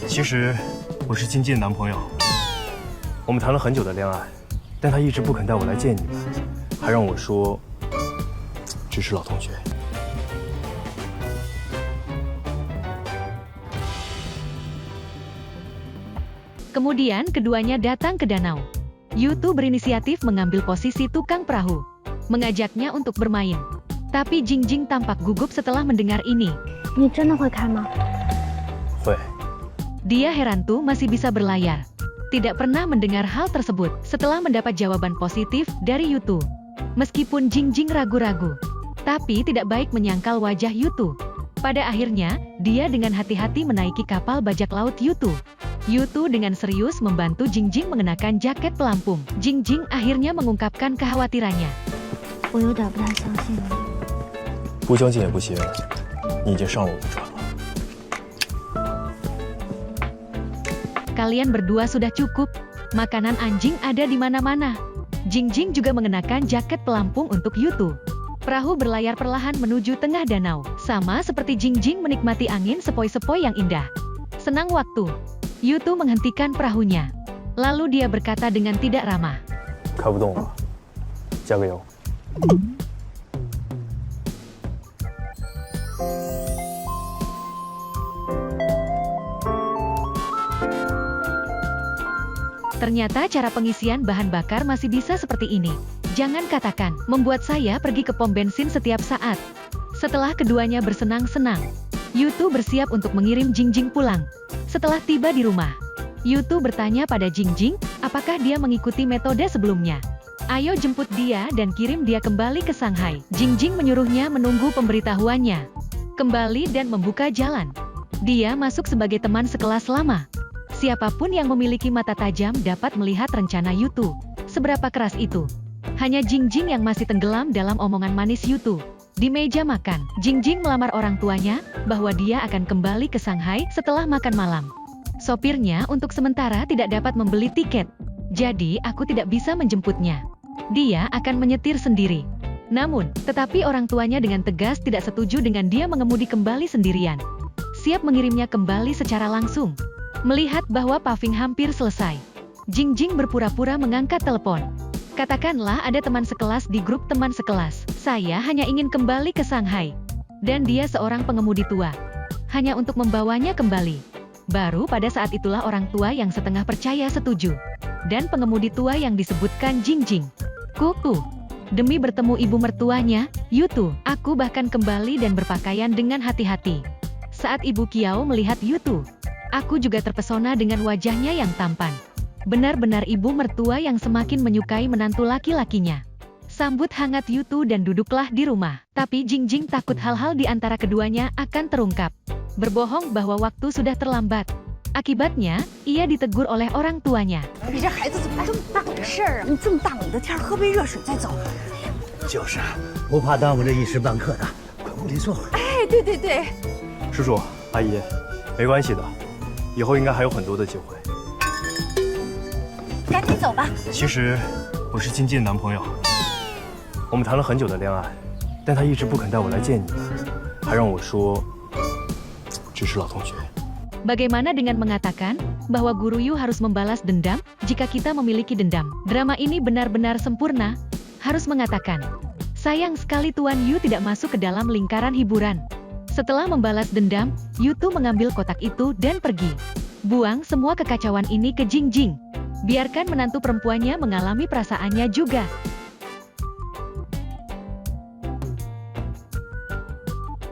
其实我是金金的男朋友，我们谈了很久的恋爱，但他一直不肯带我来见你们，还让我说只是老同学。Kemudian keduanya datang ke danau. Yutu berinisiatif mengambil posisi tukang perahu, mengajaknya untuk bermain. Tapi Jingjing tampak gugup setelah mendengar ini. 你真的会开吗？ 会。 Dia heran tuh masih bisa berlayar. Tidak pernah mendengar hal tersebut setelah mendapat jawaban positif dari Yutu. Meskipun Jingjing ragu-ragu, tapi tidak baik menyangkal wajah Yutu. Pada akhirnya, dia dengan hati-hati menaiki kapal bajak laut Yutu. Yutu dengan serius membantu Jingjing mengenakan jaket pelampung. Jingjing akhirnya mengungkapkan kekhawatirannya. 我有点不太相信你。不相信也不行，你已经上了我的船了。 Kalian berdua sudah cukup. Makanan anjing ada di mana-mana. Jingjing juga mengenakan jaket pelampung untuk Yutu. Perahu berlayar perlahan menuju tengah danau. Sama seperti Jingjing menikmati angin sepoi-sepoi yang indah. Senang waktu. Yutu menghentikan perahunya. Lalu dia berkata dengan tidak ramah. 开不动了，加个油。 Ternyata cara pengisian bahan bakar masih bisa seperti ini. Jangan katakan, membuat saya pergi ke pom bensin setiap saat. Setelah keduanya bersenang-senang, Yutu bersiap untuk mengirim Jingjing pulang. Setelah tiba di rumah, Yutu bertanya pada Jingjing, apakah dia mengikuti metode sebelumnya. Ayo jemput dia dan kirim dia kembali ke Shanghai. Jingjing menyuruhnya menunggu pemberitahuannya. Kembali dan membuka jalan. Dia masuk sebagai teman sekelas lama. Siapapun yang memiliki mata tajam dapat melihat rencana Yutu. Seberapa keras itu? Hanya Jingjing yang masih tenggelam dalam omongan manis Yutu. Di meja makan, Jingjing melamar orang tuanya bahwa dia akan kembali ke Shanghai setelah makan malam. Sopirnya untuk sementara tidak dapat membeli tiket. Jadi aku tidak bisa menjemputnya. Dia akan menyetir sendiri. Namun, tetapi orang tuanya dengan tegas tidak setuju dengan dia mengemudi kembali sendirian. Siap mengirimnya kembali secara langsung. Melihat bahwa paving hampir selesai, Jingjing berpura-pura mengangkat telepon. Katakanlah ada teman sekelas di grup teman sekelas. Saya hanya ingin kembali ke Shanghai. Dan dia seorang pengemudi tua. Hanya untuk membawanya kembali. Baru pada saat itulah orang tua yang setengah percaya setuju. Dan pengemudi tua yang disebutkan Jingjing. Kuku. Demi bertemu ibu mertuanya, Yutu, aku bahkan kembali dan berpakaian dengan hati-hati. Saat ibu Kiao melihat Yutu, aku juga terpesona dengan wajahnya yang tampan. Benar-benar ibu mertua yang semakin menyukai menantu laki-lakinya. Sambut hangat Yutu dan duduklah di rumah. Tapi Jingjing takut hal-hal di antara keduanya akan terungkap. Berbohong bahwa waktu sudah terlambat. Akibatnya, ia ditegur oleh orang tuanya. 你这孩子怎么这么大点事儿啊？你这么大冷的天，喝杯热水再走。就是，不怕耽误这一时半刻的，快屋里坐会儿。哎，对对对，叔叔阿姨，没关系的，以后应该还有很多的机会。 赶紧走吧。其实我是金金的男朋友，我们谈了很久的恋爱，但他一直不肯带我来见你们，还让我说只是老同学。 Bagaimana dengan mengatakan bahwa Guru Yu harus membalas dendam jika kita memiliki dendam? Drama ini benar-benar sempurna. Harus mengatakan, sayang sekali Tuan Yu tidak masuk ke dalam lingkaran hiburan. Setelah membalas dendam, Yutu mengambil kotak itu dan pergi. Buang semua kekacauan ini ke Jingjing. Biarkan menantu perempuannya mengalami perasaannya juga.